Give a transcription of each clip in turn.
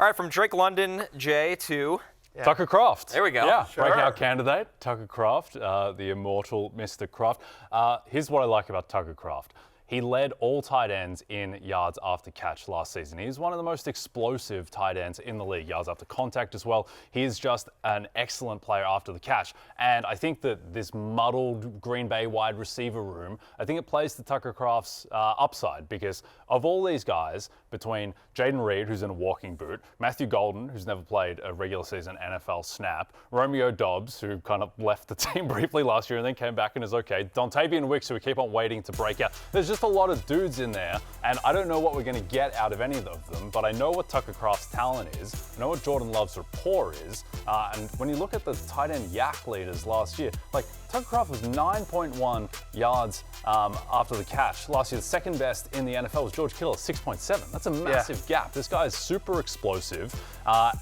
All right, from Drake London, Jay, to... Yeah. Tucker Kraft. There we go. Yeah, sure. Breakout candidate, Tucker Kraft, the immortal Mr. Kraft. Here's what I like about Tucker Kraft. He led all tight ends in yards after catch last season. He's one of the most explosive tight ends in the league, yards after contact as well. He is just an excellent player after the catch. And I think that this muddled Green Bay wide receiver room, I think it plays to Tucker Kraft's upside, because of all these guys, between Jaden Reed, who's in a walking boot, Matthew Golden, who's never played a regular season NFL snap, Romeo Doubs, who kind of left the team briefly last year and then came back and is okay, Dontavian Wicks, who we keep on waiting to break out. There's just a lot of dudes in there, and I don't know what we're going to get out of any of them, but I know what Tucker Kraft's talent is, I know what Jordan Love's rapport is, and when you look at the tight end yak leaders last year, like Tucker Kraft was 9.1 yards after the catch last year. The second best in the NFL was George Kittle at 6.7. That's a massive gap. This guy is super explosive,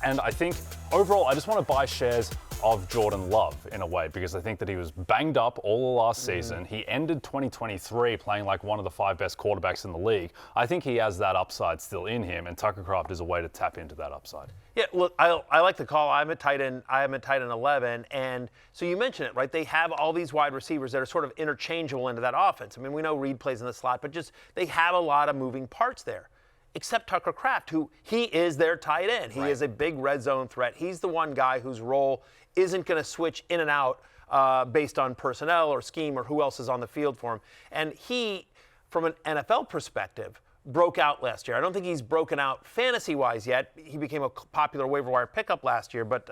and I think overall I just want to buy shares of Jordan Love in a way, because I think that he was banged up all the last season. He ended 2023 playing like one of the 5 best quarterbacks in the league. I think he has that upside still in him, and Tucker Kraft is a way to tap into that upside. Yeah, look, I like the call. I'm at tight end 11, and so you mentioned it, right? They have all these wide receivers that are sort of interchangeable into that offense. I mean, we know Reed plays in the slot, but just they have a lot of moving parts there. Except Tucker Kraft, who he is their tight end. He is a big red zone threat. He's the one guy whose role isn't going to switch in and out based on personnel or scheme or who else is on the field for him. And he, from an NFL perspective, broke out last year. I don't think he's broken out fantasy-wise yet. He became a popular waiver wire pickup last year, but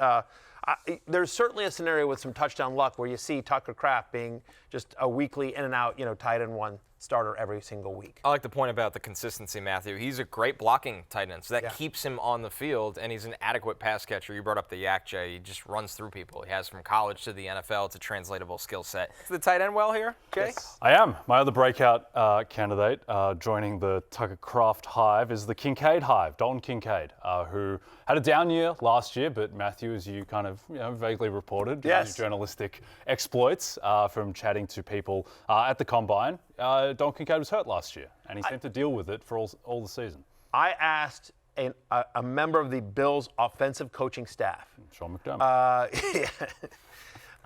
there's certainly a scenario with some touchdown luck where you see Tucker Kraft being just a weekly in and out, tight end one starter every single week. I like the point about the consistency, Matthew. He's a great blocking tight end, so that keeps him on the field, and he's an adequate pass catcher. You brought up the yak, Jay. He just runs through people. He has from college to the NFL. It's a translatable skill set. Is the tight end well here, Jay? Yes. I am. My other breakout candidate joining the Tucker Kraft hive is the Kincaid hive, Dalton Kincaid, who had a down year last year, but Matthew, as you kind of vaguely reported, your journalistic exploits from chatting to people at the Combine, Dalton Kincaid was hurt last year, and he's had to deal with it for all the season. I asked a member of the Bills' offensive coaching staff, Sean McDermott,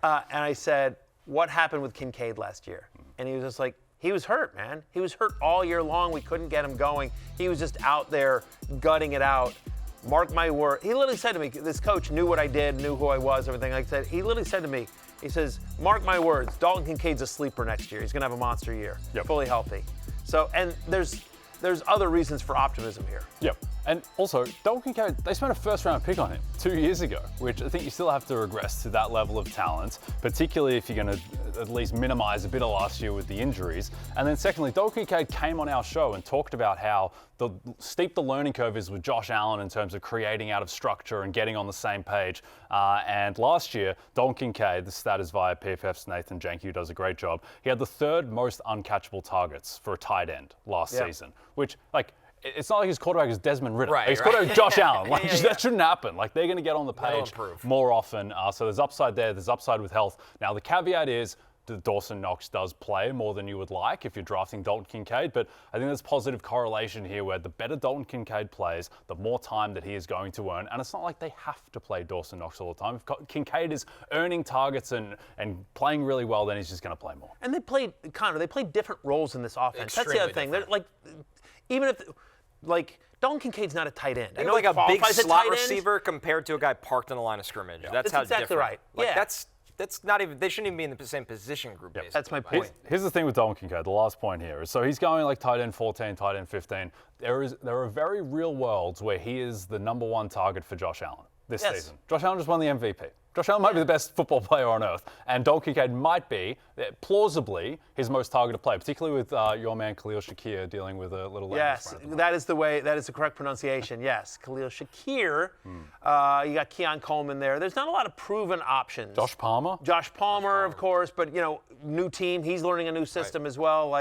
and I said, what happened with Kincaid last year? And he was just like, he was hurt, man. He was hurt all year long. We couldn't get him going. He was just out there gutting it out. Mark my word. He literally said to me, this coach knew what I did, knew who I was, everything like that. He literally said to me, he says, mark my words, Dalton Kincaid's a sleeper next year. He's going to have a monster year, fully healthy. So, and there's other reasons for optimism here. Yep. And also, Dalton Kincaid, they spent a first-round pick on him 2 years ago, which I think you still have to regress to that level of talent, particularly if you're going to at least minimize a bit of last year with the injuries. And then secondly, Dalton Kincaid came on our show and talked about how steep the learning curve is with Josh Allen in terms of creating out of structure and getting on the same page. And last year, Dalton Kincaid, the stat is via PFF's Nathan Janke, who does a great job. He had the 3rd most uncatchable targets for a tight end last season, which, it's not like his quarterback is Desmond Ridder. Right, his quarterback is Josh Allen. That shouldn't happen. They're going to get on the page more often. So there's upside there. There's upside with health. Now, the caveat is that Dawson Knox does play more than you would like if you're drafting Dalton Kincaid. But I think there's positive correlation here where the better Dalton Kincaid plays, the more time that he is going to earn. And it's not like they have to play Dawson Knox all the time. If Kincaid is earning targets and playing really well, then he's just going to play more. And they played different roles in this offense. That's the other thing. They're even if Dalton Kincaid's not a tight end. I know, like a big slot receiver compared to a guy parked on the line of scrimmage. That's how exactly different. Right. That's not even. They shouldn't even be in the same position group. Yep. That's my point. Here's the thing with Dalton Kincaid. The last point here is, so he's going like tight end 14, tight end 15. There are very real worlds where he is the number 1 target for Josh Allen this season. Josh Allen just won the MVP. Josh Allen might be the best football player on earth, and Dalton Kincaid might be, plausibly, his most targeted player, particularly with your man Khalil Shakir dealing with a little... Yes, that is the correct pronunciation, yes. Khalil Shakir. You got Keon Coleman there. There's not a lot of proven options. Josh Palmer, of course, but, new team. He's learning a new system as well.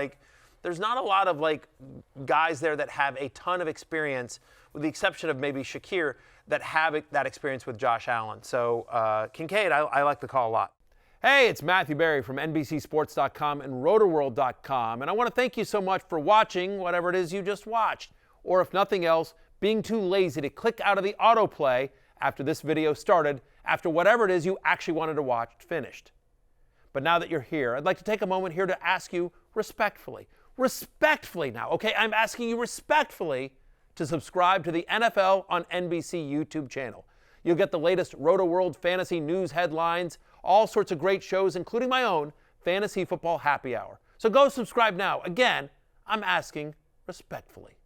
There's not a lot of, guys there that have a ton of experience, with the exception of maybe Shakir, that have that experience with Josh Allen. So Kincaid, I like the call a lot. Hey, it's Matthew Berry from NBCSports.com and RotorWorld.com, and I want to thank you so much for watching whatever it is you just watched. Or if nothing else, being too lazy to click out of the autoplay after this video started, after whatever it is you actually wanted to watch finished. But now that you're here, I'd like to take a moment here to ask you respectfully now, okay? I'm asking you respectfully to subscribe to the NFL on NBC YouTube channel. You'll get the latest Roto-World fantasy news headlines, all sorts of great shows, including my own Fantasy Football Happy Hour. So go subscribe now. Again, I'm asking respectfully.